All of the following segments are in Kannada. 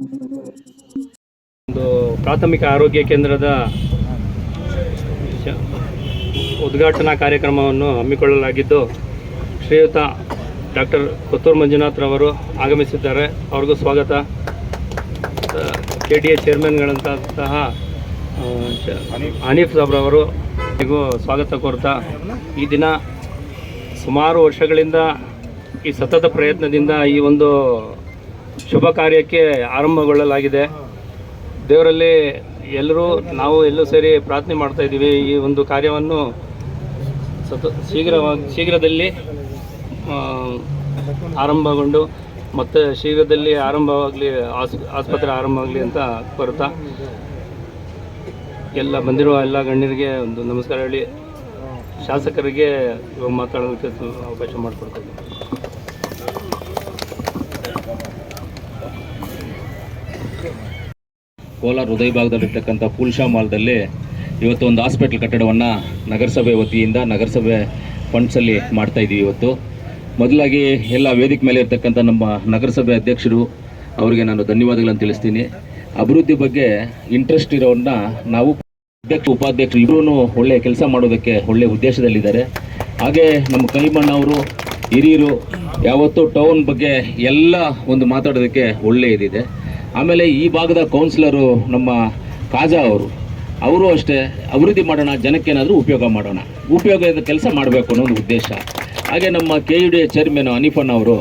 ಒಂದು ಪ್ರಾಥಮಿಕ ಆರೋಗ್ಯ ಕೇಂದ್ರದ ಉದ್ಘಾಟನಾ ಕಾರ್ಯಕ್ರಮವನ್ನು ಹಮ್ಮಿಕೊಳ್ಳಲಾಗಿದ್ದು ಶ್ರೀಯುತ ಡಾಕ್ಟರ್ ಕೊತ್ತೂರು ಮಂಜುನಾಥ್ ರವರು ಆಗಮಿಸಿದ್ದಾರೆ. ಅವ್ರಿಗೂ ಸ್ವಾಗತ. KDA ಚೇರ್ಮನ್ಗಳಂತಹ ಹನೀಫ್ ಸಾಬ್ರವರು ನಿಗೂ ಸ್ವಾಗತ ಕೋರ್ತಾ, ಈ ದಿನ ಸುಮಾರು ವರ್ಷಗಳಿಂದ ಈ ಸತತ ಪ್ರಯತ್ನದಿಂದ ಈ ಒಂದು ಶುಭ ಕಾರ್ಯಕ್ಕೆ ಆರಂಭಗೊಳ್ಳಲಾಗಿದೆ. ದೇವರಲ್ಲಿ ನಾವು ಎಲ್ಲರೂ ಸೇರಿ ಪ್ರಾರ್ಥನೆ ಮಾಡ್ತಾ ಇದ್ದೀವಿ. ಈ ಒಂದು ಕಾರ್ಯವನ್ನು ಶೀಘ್ರದಲ್ಲಿ ಆರಂಭಗೊಂಡು ಮತ್ತು ಶೀಘ್ರದಲ್ಲಿ ಆಸ್ಪತ್ರೆ ಆರಂಭವಾಗಲಿ ಅಂತ ಕೋರುತ್ತಾ, ಬಂದಿರುವ ಎಲ್ಲ ಗಣ್ಯರಿಗೆ ಒಂದು ನಮಸ್ಕಾರ ಹೇಳಿ ಶಾಸಕರಿಗೆ ಇವಾಗ ಮಾತಾಡೋದಕ್ಕೆ ಅವಕಾಶ ಮಾಡಿಕೊಡ್ತಾ ಇದ್ದೀನಿ. ಕೋಲಾರ ಹೃದಯ ಭಾಗದಲ್ಲಿರ್ತಕ್ಕಂಥ ಪೂಲ್ಶಾ ಮಾಲ್ದಲ್ಲಿ ಇವತ್ತು ಒಂದು ಹಾಸ್ಪಿಟಲ್ ಕಟ್ಟಡವನ್ನು ನಗರಸಭೆ ವತಿಯಿಂದ ನಗರಸಭೆ ಫಂಡ್ಸಲ್ಲಿ ಮಾಡ್ತಾಯಿದ್ದೀವಿ. ಇವತ್ತು ಮೊದಲಾಗಿ ಎಲ್ಲ ವೇದಿಕೆ ಮೇಲೆ ಇರ್ತಕ್ಕಂಥ ನಮ್ಮ ನಗರಸಭೆ ಅಧ್ಯಕ್ಷರು ಅವರಿಗೆ ನಾನು ಧನ್ಯವಾದಗಳನ್ನು ತಿಳಿಸ್ತೀನಿ. ಅಭಿವೃದ್ಧಿ ಬಗ್ಗೆ ಇಂಟ್ರೆಸ್ಟ್ ಇರೋನ್ನ ನಾವು ಉಪಾಧ್ಯಕ್ಷರು ಇಬ್ಬರೂ ಒಳ್ಳೆಯ ಕೆಲಸ ಮಾಡೋದಕ್ಕೆ ಒಳ್ಳೆಯ ಉದ್ದೇಶದಲ್ಲಿದ್ದಾರೆ. ಹಾಗೆ ನಮ್ಮ ಕಲಿಮಣ್ಣ ಅವರು ಹಿರಿಯರು ಯಾವತ್ತೂ ಟೌನ್ ಬಗ್ಗೆ ಎಲ್ಲ ಒಂದು ಮಾತಾಡೋದಕ್ಕೆ ಒಳ್ಳೆಯ ಇದಿದೆ. ಆಮೇಲೆ ಈ ಭಾಗದ ಕೌನ್ಸಿಲರು ನಮ್ಮ ಕಾಜಾ ಅವರು ಅಷ್ಟೇ ಅಭಿವೃದ್ಧಿ ಮಾಡೋಣ, ಜನಕ್ಕೇನಾದರೂ ಉಪಯೋಗ ಮಾಡೋಣ, ಉಪಯೋಗದ ಕೆಲಸ ಮಾಡಬೇಕು ಅನ್ನೋ ಒಂದು ಉದ್ದೇಶ. ಹಾಗೆ ನಮ್ಮ KUDA ಚೇರ್ಮನ್ ಹನೀಫಣ್ಣ ಅವರು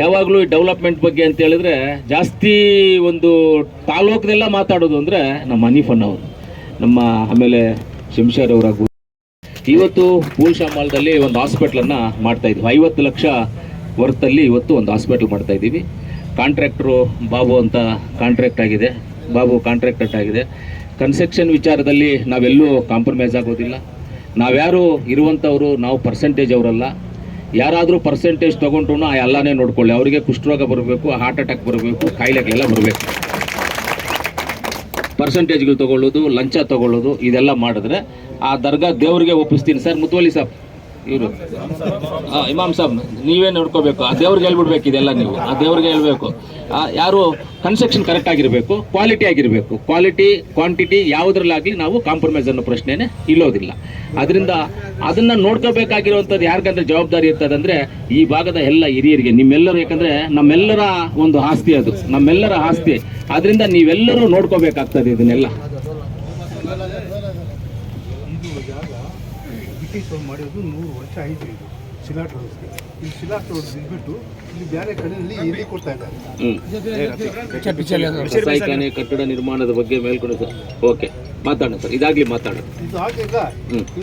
ಯಾವಾಗಲೂ ಡೆವಲಪ್ಮೆಂಟ್ ಬಗ್ಗೆ ಅಂತ ಹೇಳಿದ್ರೆ ಜಾಸ್ತಿ ಒಂದು ತಾಲೂಕದೆಲ್ಲ ಮಾತಾಡೋದು ಅಂದರೆ ನಮ್ಮ ಹನೀಫಣ್ಣ ಅವರು, ನಮ್ಮ ಆಮೇಲೆ ಶಂಷರ್ ಅವರ ಇವತ್ತು ಪೂಲ್ಶಾ ಮಾಲ್ದಲ್ಲಿ ಒಂದು ಹಾಸ್ಪಿಟ್ಲನ್ನು ಮಾಡ್ತಾಯಿದ್ವಿ. 50 ಲಕ್ಷ ವರ್ತಲ್ಲಿ ಇವತ್ತು ಒಂದು ಹಾಸ್ಪಿಟ್ಲ್ ಮಾಡ್ತಾಯಿದ್ದೀವಿ. ಕಾಂಟ್ರಾಕ್ಟ್ರು ಬಾಬು ಅಂತ ಕಾಂಟ್ರಾಕ್ಟರ್ ಆಗಿದೆ. ಕನ್ಸ್ಟ್ರಕ್ಷನ್ ವಿಚಾರದಲ್ಲಿ ನಾವೆಲ್ಲೂ ಕಾಂಪ್ರಮೈಸ್ ಆಗೋದಿಲ್ಲ. ನಾವ್ಯಾರು ಇರುವಂಥವರು ನಾವು ಪರ್ಸೆಂಟೇಜ್ ಅವರಲ್ಲ. ಯಾರಾದರೂ ಪರ್ಸೆಂಟೇಜ್ ತೊಗೊಂಡ್ರು ಎಲ್ಲನೇ ನೋಡ್ಕೊಳ್ಳಿ. ಅವರಿಗೆ ಕುಷ್ಠರೋಗ ಬರಬೇಕು, ಹಾರ್ಟ್ ಅಟ್ಯಾಕ್ ಬರಬೇಕು, ಕಾಯಿಲೆಗಳೆಲ್ಲ ಬರಬೇಕು. ಪರ್ಸೆಂಟೇಜ್ಗಳು ತೊಗೊಳ್ಳೋದು, ಲಂಚ ತೊಗೊಳ್ಳೋದು ಇದೆಲ್ಲ ಮಾಡಿದ್ರೆ ಆ ದರ್ಗಾ ದೇವರಿಗೆ ಒಪ್ಪಿಸ್ತೀನಿ ಸರ್. ಮುತ್ವಲಿ ಸಾಬ್ ಇವರು ಇಮಾಮ್ ಸಾಬ್ ನೀವೇ ನೋಡ್ಕೋಬೇಕು. ಆ ದೇವ್ರಿಗೆ ಹೇಳ್ಬಿಡ್ಬೇಕು. ಇದೆಲ್ಲ ನೀವು ಆ ದೇವ್ರಿಗೆ ಹೇಳ್ಬೇಕು. ಯಾರು ಕನ್ಸ್ಟ್ರಕ್ಷನ್ ಕರೆಕ್ಟ್ ಆಗಿರಬೇಕು, ಕ್ವಾಲಿಟಿ ಆಗಿರಬೇಕು. ಕ್ವಾಲಿಟಿ ಕ್ವಾಂಟಿಟಿ ಯಾವುದ್ರಲ್ಲಾಗಲಿ ನಾವು ಕಾಂಪ್ರಮೈಸ್ ಅನ್ನೋ ಪ್ರಶ್ನೆನೇ ಇಲ್ಲೋದಿಲ್ಲ. ಅದರಿಂದ ಅದನ್ನು ನೋಡ್ಕೋಬೇಕಾಗಿರುವಂಥದ್ದು ಯಾರಿಗಂದ್ರೆ ಜವಾಬ್ದಾರಿ ಇರ್ತದಂದರೆ ಈ ಭಾಗದ ಎಲ್ಲ ಹಿರಿಯರಿಗೆ, ನಿಮ್ಮೆಲ್ಲರೂ. ಯಾಕಂದರೆ ನಮ್ಮೆಲ್ಲರ ಒಂದು ಆಸ್ತಿ, ಅದು ನಮ್ಮೆಲ್ಲರ ಆಸ್ತಿ. ಅದರಿಂದ ನೀವೆಲ್ಲರೂ ನೋಡ್ಕೋಬೇಕಾಗ್ತದೆ ಇದನ್ನೆಲ್ಲ. ಮಾಡಿರೋದು 100 ವರ್ಷ ಆಯಿತು. ಇದು ಶಿಲಾಟ್ ರೋಡ್ಸ್ಗೆ, ಈ ಶಿಲಾಟ್ ರೋಡ್ ಬಿಟ್ಬಿಟ್ಟು ಇಲ್ಲಿ ಬೇರೆ ಕಡೆಯಲ್ಲಿ ಎಲ್ಲಿ ಕೊಡ್ತಾ ಇದ್ದಾರೆ. ಕಸಾಯಿಖಾನೆ ಕಟ್ಟಡ ನಿರ್ಮಾಣದ ಬಗ್ಗೆ ಮೇಲ್ಕೊಂಡು ಓಕೆ ಮಾತಾಡೋಣ ಸರ್. ಇದಾಗ್ಲಿ ಮಾತಾಡೋಣ. ಇದು ಆಗಿಲ್ಲ,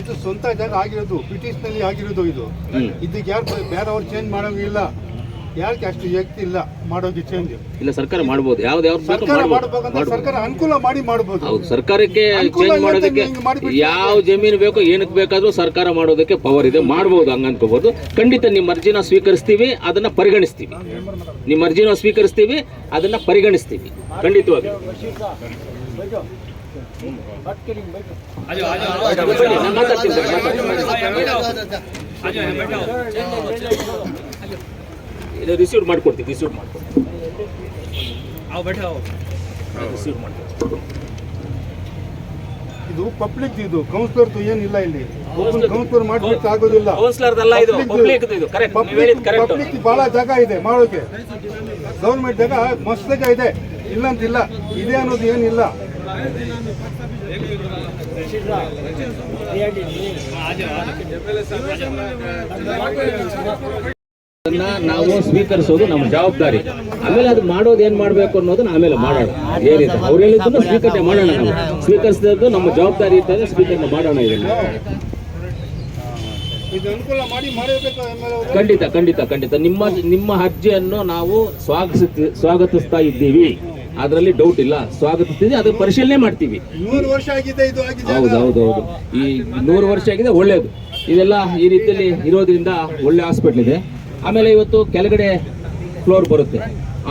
ಇದು ಸ್ವಂತ ಜಾಗ ಆಗಿರೋದು, ಬ್ರಿಟಿಷ್ನಲ್ಲಿ ಆಗಿರೋದು. ಇದಕ್ಕೆ ಯಾರು ಬೇರೆ ಅವ್ರು ಚೇಂಜ್ ಮಾಡೋಂಗಿಲ್ಲ. ಯಾಕೆ ಅಷ್ಟು ಶಕ್ತಿ ಇಲ್ಲ ಮಾಡೋಕೆ ಚೇಂಜ್ ಇಲ್ಲ. ಸರ್ಕಾರ ಮಾಡ್ಬೋದು, ಸರ್ಕಾರ ಅನುಕೂಲ ಮಾಡಿ ಮಾಡ್ಬೋದು. ಹೌದು, ಸರ್ಕಾರಕ್ಕೆ ಚೇಂಜ್ ಮಾಡೋದಕ್ಕೆ ಯಾವ ಜಮೀನು ಬೇಕೋ ಏನಕ್ಕೆ ಬೇಕಾದ್ರೂ ಸರ್ಕಾರ ಮಾಡೋದಕ್ಕೆ ಪವರ್ ಇದೆ, ಮಾಡ್ಬೋದು. ಹಂಗ ಅನ್ಕೋಬಹುದು. ಖಂಡಿತ ನಿಮ್ಮ ಅರ್ಜಿನ ಸ್ವೀಕರಿಸ್ತೀವಿ, ಅದನ್ನ ಪರಿಗಣಿಸ್ತೀವಿ. ನಿಮ್ಮ ಅರ್ಜಿನ ಸ್ವೀಕರಿಸ್ತೀವಿ, ಅದನ್ನ ಪರಿಗಣಿಸ್ತೀವಿ ಖಂಡಿತವಾಗಿ. ರಿಸೀವ್ ಮಾಡ್ಕೊಡ್ತೀವಿ. ಇದು ಪಬ್ಲಿಕ್, ಇದು ಕೌನ್ಸಿಲರ್ ಏನಿಲ್ಲ. ಇಲ್ಲಿ ಕೌನ್ಸಿಲರ್ ಮಾಡ್ಲಿಕ್ಕೆ ಆಗೋದಿಲ್ಲ. ಪಬ್ಲಿಕ್ ಬಹಳ ಜಾಗ ಇದೆ ಮಾಡೋಕೆ. ಗೌರ್ಮೆಂಟ್ ಜಾಗ ಮಸ್ತ್ ಜಾಗ ಇದೆ, ಇಲ್ಲ ಅಂತಿಲ್ಲ. ಇದೆ ಅನ್ನೋದು ಏನಿಲ್ಲ. ನಾವು ಸ್ವೀಕರಿಸೋದು ನಮ್ಮ ಜವಾಬ್ದಾರಿ. ಆಮೇಲೆ ಅದು ಮಾಡೋದು ಏನ್ ಮಾಡ್ಬೇಕು ಅನ್ನೋದನ್ನ ಆಮೇಲೆ ಮಾಡೋಣ. ಏನಿದೆ ಅವ್ರು ಹೇಳಿದ್ದನ್ನು ಸ್ವೀಕರಣೆ ಮಾಡೋಣ. ನಾವು ಸ್ವೀಕರಿಸಿದ್ದು ನಮ್ಮ ಜವಾಬ್ದಾರಿ ಇರ್ತದೆ, ಸ್ವೀಕರಣೆ ಮಾಡೋಣ. ಖಂಡಿತ ನಿಮ್ಮ ಅರ್ಜಿಯನ್ನು ನಾವು ಸ್ವಾಗತಿಸ್ತಾ ಇದ್ದೀವಿ. ಅದರಲ್ಲಿ ಡೌಟ್ ಇಲ್ಲ, ಸ್ವಾಗತಿಸ್ತೀವಿ. ಅದನ್ನ ಪರಿಶೀಲನೆ ಮಾಡ್ತೀವಿ. 100 ವರ್ಷ ಆಗಿದೆ ಇದು. ಹೌದು. ಈ 100 ವರ್ಷ ಆಗಿದೆ, ಒಳ್ಳೇದು. ಇದೆಲ್ಲ ಈ ರೀತಿಯಲ್ಲಿ ಇರೋದ್ರಿಂದ ಒಳ್ಳೆ ಹಾಸ್ಪಿಟ್ಲ್ ಇದೆ. ಆಮೇಲೆ ಇವತ್ತು ಕೆಳಗಡೆ ಫ್ಲೋರ್ ಬರುತ್ತೆ.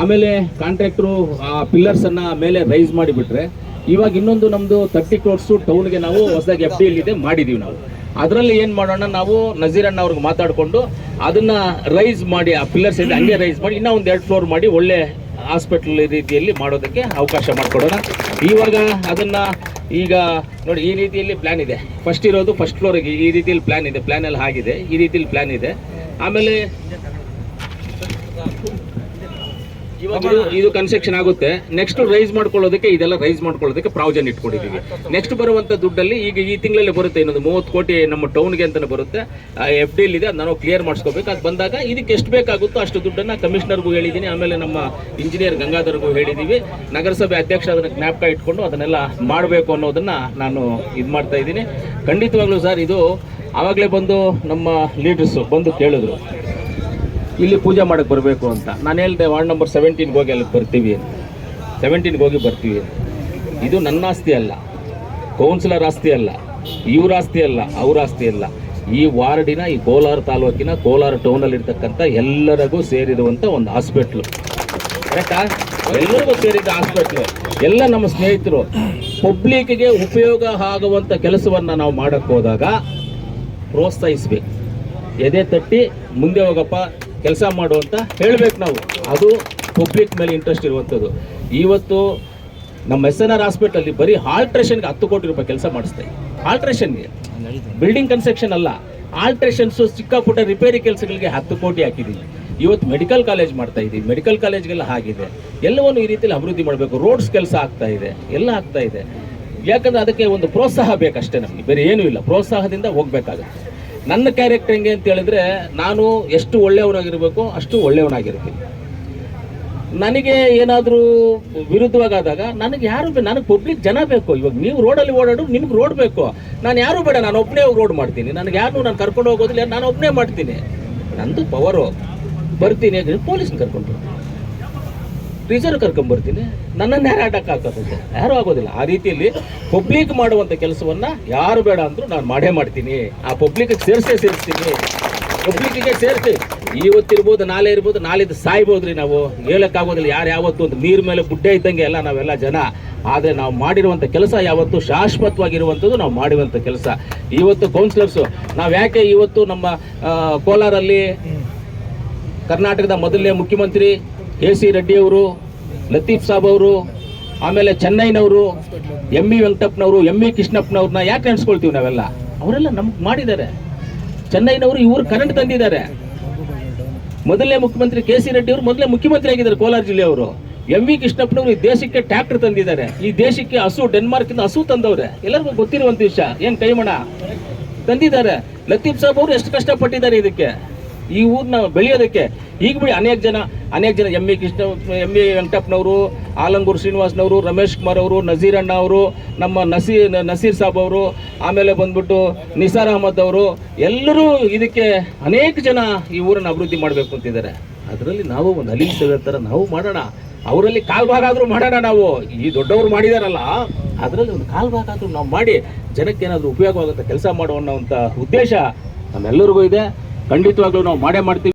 ಆಮೇಲೆ ಕಾಂಟ್ರಾಕ್ಟ್ರು ಆ ಪಿಲ್ಲರ್ಸನ್ನು ಮೇಲೆ ರೈಸ್ ಮಾಡಿಬಿಟ್ರೆ ಇವಾಗ ಇನ್ನೊಂದು ನಮ್ಮದು 30 crores ಟೌನ್ಗೆ ನಾವು ಹೊಸದಾಗಿ FDL ಇದೆ ಮಾಡಿದ್ದೀವಿ. ನಾವು ಅದರಲ್ಲಿ ಏನು ಮಾಡೋಣ, ನಾವು ನಜೀರಣ್ಣ ಅವ್ರಿಗೆ ಮಾತಾಡಿಕೊಂಡು ಅದನ್ನು ರೈಸ್ ಮಾಡಿ, ಆ ಪಿಲ್ಲರ್ಸ್ ಇದೆ ಹಂಗೆ ರೈಸ್ ಮಾಡಿ ಇನ್ನೂ ಒಂದು 2 ಫ್ಲೋರ್ ಮಾಡಿ ಒಳ್ಳೆ ಹಾಸ್ಪಿಟಲ್ ರೀತಿಯಲ್ಲಿ ಮಾಡೋದಕ್ಕೆ ಅವಕಾಶ ಮಾಡಿಕೊಡೋಣ. ಇವಾಗ ಅದನ್ನು ಈಗ ನೋಡಿ ಈ ರೀತಿಯಲ್ಲಿ ಪ್ಲ್ಯಾನ್ ಇದೆ. ಫಸ್ಟ್ ಇರೋದು ಫಸ್ಟ್ ಫ್ಲೋರಿಗೆ ಈ ರೀತಿಯಲ್ಲಿ ಪ್ಲ್ಯಾನ್ ಇದೆ, ಪ್ಲ್ಯಾನಲ್ಲಿ ಆಗಿದೆ, ಈ ರೀತಿಯಲ್ಲಿ ಪ್ಲ್ಯಾನ್ ಇದೆ. ಆಮೇಲೆ ಇವಾಗ ಇದು ಕನ್ಸ್ಟ್ರಕ್ಷನ್ ಆಗುತ್ತೆ. ನೆಕ್ಸ್ಟ್ ರೈಸ್ ಮಾಡ್ಕೊಳ್ಳೋದಕ್ಕೆ ಇದೆಲ್ಲ ರೈಸ್ ಮಾಡ್ಕೊಳ್ಳೋದಕ್ಕೆ ಪ್ರಾವಿಷನ್ ಇಟ್ಕೊಂಡಿದ್ದೀವಿ. ನೆಕ್ಸ್ಟ್ ಬರುವಂಥ ದುಡ್ಡಲ್ಲಿ ಈಗ ಈ ತಿಂಗಳಲ್ಲಿ ಬರುತ್ತೆ ಇನ್ನೊಂದು 30 ಕೋಟಿ ನಮ್ಮ ಟೌನ್ಗೆ ಅಂತಲೇ ಬರುತ್ತೆ. FD ಇದೆ, ಅದು ನಾವು ಕ್ಲಿಯರ್ ಮಾಡಿಸ್ಕೋಬೇಕು. ಅದು ಬಂದಾಗ ಇದಕ್ಕೆ ಎಷ್ಟು ಬೇಕಾಗುತ್ತೋ ಅಷ್ಟು ದುಡ್ಡನ್ನು ಕಮಿಷನರ್ಗೂ ಹೇಳಿದ್ದೀನಿ, ಆಮೇಲೆ ನಮ್ಮ ಇಂಜಿನಿಯರ್ ಗಂಗಾಧರ್ಗೂ ಹೇಳಿದ್ದೀವಿ. ನಗರಸಭೆ ಅಧ್ಯಕ್ಷ ಅದನ್ನು ಜ್ಞಾಪಕ ಇಟ್ಕೊಂಡು ಅದನ್ನೆಲ್ಲ ಮಾಡಬೇಕು ಅನ್ನೋದನ್ನು ನಾನು ಇದು ಮಾಡ್ತಾ ಇದ್ದೀನಿ. ಖಂಡಿತವಾಗ್ಲೂ ಸರ್, ಇದು ಆವಾಗಲೇ ಬಂದು ನಮ್ಮ ಲೀಡರ್ಸು ಬಂದು ಕೇಳಿದ್ರು ಇಲ್ಲಿ ಪೂಜೆ ಮಾಡಕ್ಕೆ ಬರಬೇಕು ಅಂತ. ನಾನು ಹೇಳಿದೆ ವಾರ್ಡ್ ನಂಬರ್ 17ಗೆ ಹೋಗಿ ಅಲ್ಲಿಗೆ ಬರ್ತೀವಿ ಅಂತ, 17ಗೆ ಹೋಗಿ ಬರ್ತೀವಿ ಅಂತ. ಇದು ನನ್ನ ಆಸ್ತಿ ಅಲ್ಲ, ಕೌನ್ಸಿಲರ್ ಆಸ್ತಿ ಅಲ್ಲ, ಇವ್ರ ಆಸ್ತಿ ಅಲ್ಲ, ಅವ್ರ ಆಸ್ತಿ ಅಲ್ಲ. ಈ ವಾರ್ಡಿನ, ಈ ಕೋಲಾರ ತಾಲೂಕಿನ ಕೋಲಾರ ಟೌನಲ್ಲಿರ್ತಕ್ಕಂಥ ಎಲ್ಲರಿಗೂ ಸೇರಿರುವಂಥ ಒಂದು ಹಾಸ್ಪಿಟ್ಲು. ಕರೆಕ್ಟಾ? ಎಲ್ಲರಿಗೂ ಸೇರಿದ ಹಾಸ್ಪಿಟ್ಲು. ಎಲ್ಲ ನಮ್ಮ ಸ್ನೇಹಿತರು. ಪಬ್ಲಿಕ್ಗೆ ಉಪಯೋಗ ಆಗುವಂಥ ಕೆಲಸವನ್ನು ನಾವು ಮಾಡೋಕ್ಕೆ ಹೋದಾಗ ಪ್ರೋತ್ಸಾಹಿಸ್ಬೇಕು. ಎದೆ ತಟ್ಟಿ ಮುಂದೆ ಹೋಗಪ್ಪ ಕೆಲಸ ಮಾಡು ಅಂತ ಹೇಳಬೇಕು ನಾವು. ಅದು ಪಬ್ಲಿಕ್ ಮೇಲೆ ಇಂಟ್ರೆಸ್ಟ್ ಇರುವಂಥದ್ದು. ಇವತ್ತು ನಮ್ಮ SNR ಹಾಸ್ಪಿಟಲಲ್ಲಿ ಬರೀ ಆಲ್ಟ್ರೇಷನ್ಗೆ 10 ಕೋಟಿ ರೂಪಾಯಿ ಕೆಲಸ ಮಾಡಿಸ್ತಾ ಇದ್ದೀವಿ. ಆಲ್ಟ್ರೇಷನ್ಗೆ, ಬಿಲ್ಡಿಂಗ್ ಕನ್ಸ್ಟ್ರಕ್ಷನ್ ಅಲ್ಲ, ಆಲ್ಟ್ರೇಷನ್ಸು ಚಿಕ್ಕ ಪುಟ್ಟ ರಿಪೇರಿ ಕೆಲಸಗಳಿಗೆ 10 ಕೋಟಿ ಹಾಕಿದ್ದೀವಿ. ಇವತ್ತು ಮೆಡಿಕಲ್ ಕಾಲೇಜ್ ಮಾಡ್ತಾ ಇದ್ದೀವಿ, ಮೆಡಿಕಲ್ ಕಾಲೇಜ್ಗೆಲ್ಲ ಆಗಿದೆ. ಎಲ್ಲವನ್ನು ಈ ರೀತಿಯಲ್ಲಿ ಅಭಿವೃದ್ಧಿ ಮಾಡಬೇಕು. ರೋಡ್ಸ್ ಕೆಲಸ ಆಗ್ತಾ ಇದೆ, ಎಲ್ಲ ಆಗ್ತಾ ಇದೆ. ಯಾಕಂದರೆ ಅದಕ್ಕೆ ಒಂದು ಪ್ರೋತ್ಸಾಹ ಬೇಕಷ್ಟೇ, ನಮಗೆ ಬೇರೆ ಏನೂ ಇಲ್ಲ. ಪ್ರೋತ್ಸಾಹದಿಂದ ಹೋಗಬೇಕಾಗುತ್ತೆ. ನನ್ನ ಕ್ಯಾರೆಕ್ಟರ್ ಹೆಂಗೆ ಅಂತ ಹೇಳಿದ್ರೆ, ನಾನು ಎಷ್ಟು ಒಳ್ಳೆಯವನಾಗಿರಬೇಕು ಅಷ್ಟು ಒಳ್ಳೆಯವನಾಗಿರ್ತೀನಿ. ನನಗೆ ಏನಾದರೂ ವಿರುದ್ಧವಾಗಾದಾಗ ನನಗೆ ಯಾರು ನನಗೆ ಪಬ್ಲಿಕ್ ಜನ ಬೇಕು. ಇವಾಗ ನೀವು ರೋಡಲ್ಲಿ ಓಡಾಡು, ನಿಮ್ಗೆ ರೋಡ್ ಬೇಕು. ನಾನು ಯಾರೂ ಬೇಡ, ನಾನು ಒಬ್ಬನೇ ಹೋಗಿ ರೋಡ್ ಮಾಡ್ತೀನಿ. ನನಗೆ ಯಾರು ನಾನು ಕರ್ಕೊಂಡು ಹೋಗೋದಿಲ್ಲ, ನಾನು ಒಬ್ಬನೇ ಮಾಡ್ತೀನಿ. ನಂದು ಪವರು. ಬರ್ತೀನಿ, ಪೊಲೀಸ್ನ ಕರ್ಕೊಂಡು ಬರ್ತೀನಿ, ಟೀಚರ್ ಕರ್ಕೊಂಡ್ಬರ್ತೀನಿ. ನನ್ನನ್ನು ಯಾರು ಅಡ್ಡಕ್ಕೆ ಹಾಕೋದಂತೆ ಯಾರೂ ಆಗೋದಿಲ್ಲ. ಆ ರೀತಿಯಲ್ಲಿ ಪಬ್ಲಿಕ್ ಮಾಡುವಂಥ ಕೆಲಸವನ್ನು ಯಾರು ಬೇಡ ಅಂದರೂ ನಾನು ಮಾಡೇ ಮಾಡ್ತೀನಿ. ಆ ಪಬ್ಲಿಕ್ಗೆ ಸೇರಿಸ್ತೀನಿ, ಪಬ್ಲಿಕ್ಕಿಗೆ ಸೇರಿಸಿ. ಇವತ್ತಿರ್ಬೋದು, ನಾಳೆ ಇರ್ಬೋದು, ನಾಳಿದ್ದು ಸಾಯ್ಬೋದ್ರಿ. ನಾವು ಹೇಳೋಕ್ಕಾಗೋದಿಲ್ಲ. ಯಾರು ಯಾವತ್ತು ಒಂದು ನೀರು ಮೇಲೆ ಬುಡ್ಡೆ ಇದ್ದಂಗೆ ಎಲ್ಲ ನಾವೆಲ್ಲ ಜನ. ಆದರೆ ನಾವು ಮಾಡಿರುವಂಥ ಕೆಲಸ ಯಾವತ್ತು ಶಾಶ್ವತವಾಗಿರುವಂಥದ್ದು, ನಾವು ಮಾಡಿರುವಂಥ ಕೆಲಸ. ಇವತ್ತು ಕೌನ್ಸಿಲರ್ಸು ನಾವು ಯಾಕೆ ಇವತ್ತು ನಮ್ಮ ಕೋಲಾರಲ್ಲಿ ಕರ್ನಾಟಕದ ಮೊದಲನೇ ಮುಖ್ಯಮಂತ್ರಿ KC ರೆಡ್ಡಿ ಅವರು, ಲತೀಫ್ ಸಾಬ್ ಅವರು, ಆಮೇಲೆ ಚೆನ್ನೈನವರು, ME ವೆಂಕಟಪ್ಪನವರು, ME ಕೃಷ್ಣಪ್ಪನವ್ರನ್ನ ಯಾಕೆ ನೆನೆಸ್ಕೊಳ್ತೀವಿ ನಾವೆಲ್ಲ? ಅವರೆಲ್ಲ ನಮ್ಗೆ ಮಾಡಿದ್ದಾರೆ. ಚೆನ್ನೈನವರು ಇವರು ಕರೆಂಟ್ ತಂದಿದ್ದಾರೆ. ಮೊದಲನೇ ಮುಖ್ಯಮಂತ್ರಿ KC ರೆಡ್ಡಿ ಅವರು ಮೊದಲೇ ಮುಖ್ಯಮಂತ್ರಿ ಆಗಿದ್ದಾರೆ ಕೋಲಾರ ಜಿಲ್ಲೆಯವರು. ME ಕೃಷ್ಣಪ್ಪನವರು ಈ ದೇಶಕ್ಕೆ ಟ್ರ್ಯಾಕ್ಟರ್ ತಂದಿದ್ದಾರೆ. ಈ ದೇಶಕ್ಕೆ ಹಸು, ಡೆನ್ಮಾರ್ಕಿಂದ ಹಸು ತಂದವ್ರೆ. ಎಲ್ಲರಿಗೂ ಗೊತ್ತಿರುವಂಥ ವಿಷಯ. ಏನು ಕೈಮಣ ತಂದಿದ್ದಾರೆ. ಲತೀಫ್ ಸಾಬ್ ಅವರು ಎಷ್ಟು ಕಷ್ಟಪಟ್ಟಿದ್ದಾರೆ ಇದಕ್ಕೆ, ಈ ಊರನ್ನ ಬೆಳೆಯೋದಕ್ಕೆ. ಈಗ ಬಿಡಿ ಅನೇಕ ಜನ ME ವೆಂಕಟಪ್ಪನವರು, ಆಲಂಗೂರು ಶ್ರೀನಿವಾಸ್ನವರು, ರಮೇಶ್ ಕುಮಾರ್ ಅವರು, ನಜೀರ್ ಅಣ್ಣ ಅವರು, ನಮ್ಮ ನಸೀರ್ ಸಾಬ್ ಅವರು, ಆಮೇಲೆ ಬಂದ್ಬಿಟ್ಟು ನಿಸಾರ್ ಅಹಮದ್ ಅವರು, ಎಲ್ಲರೂ ಇದಕ್ಕೆ ಅನೇಕ ಜನ ಈ ಊರನ್ನು ಅಭಿವೃದ್ಧಿ ಮಾಡಬೇಕು ಅಂತಿದ್ದಾರೆ. ಅದರಲ್ಲಿ ನಾವು ಒಂದು ಅಲೀಲ್ ಸೇವೆ ಥರ ನಾವು ಮಾಡೋಣ. ಅವರಲ್ಲಿ ಕಾಲು ಭಾಗ ಆದರೂ ಮಾಡೋಣ. ನಾವು ಈ ದೊಡ್ಡವರು ಮಾಡಿದಾರಲ್ಲ, ಅದರಲ್ಲಿ ಒಂದು ಕಾಲು ಭಾಗ ಆದರೂ ನಾವು ಮಾಡಿ ಜನಕ್ಕೆ ಏನಾದರೂ ಉಪಯೋಗವಾಗುವಂಥ ಕೆಲಸ ಮಾಡುವಂಥ ಉದ್ದೇಶ ನಮ್ಮೆಲ್ಲರಿಗೂ ಇದೆ. ಖಂಡಿತವಾಗ್ಲೂ ನಾವು ಮಾಡೇ ಮಾಡ್ತೀವಿ.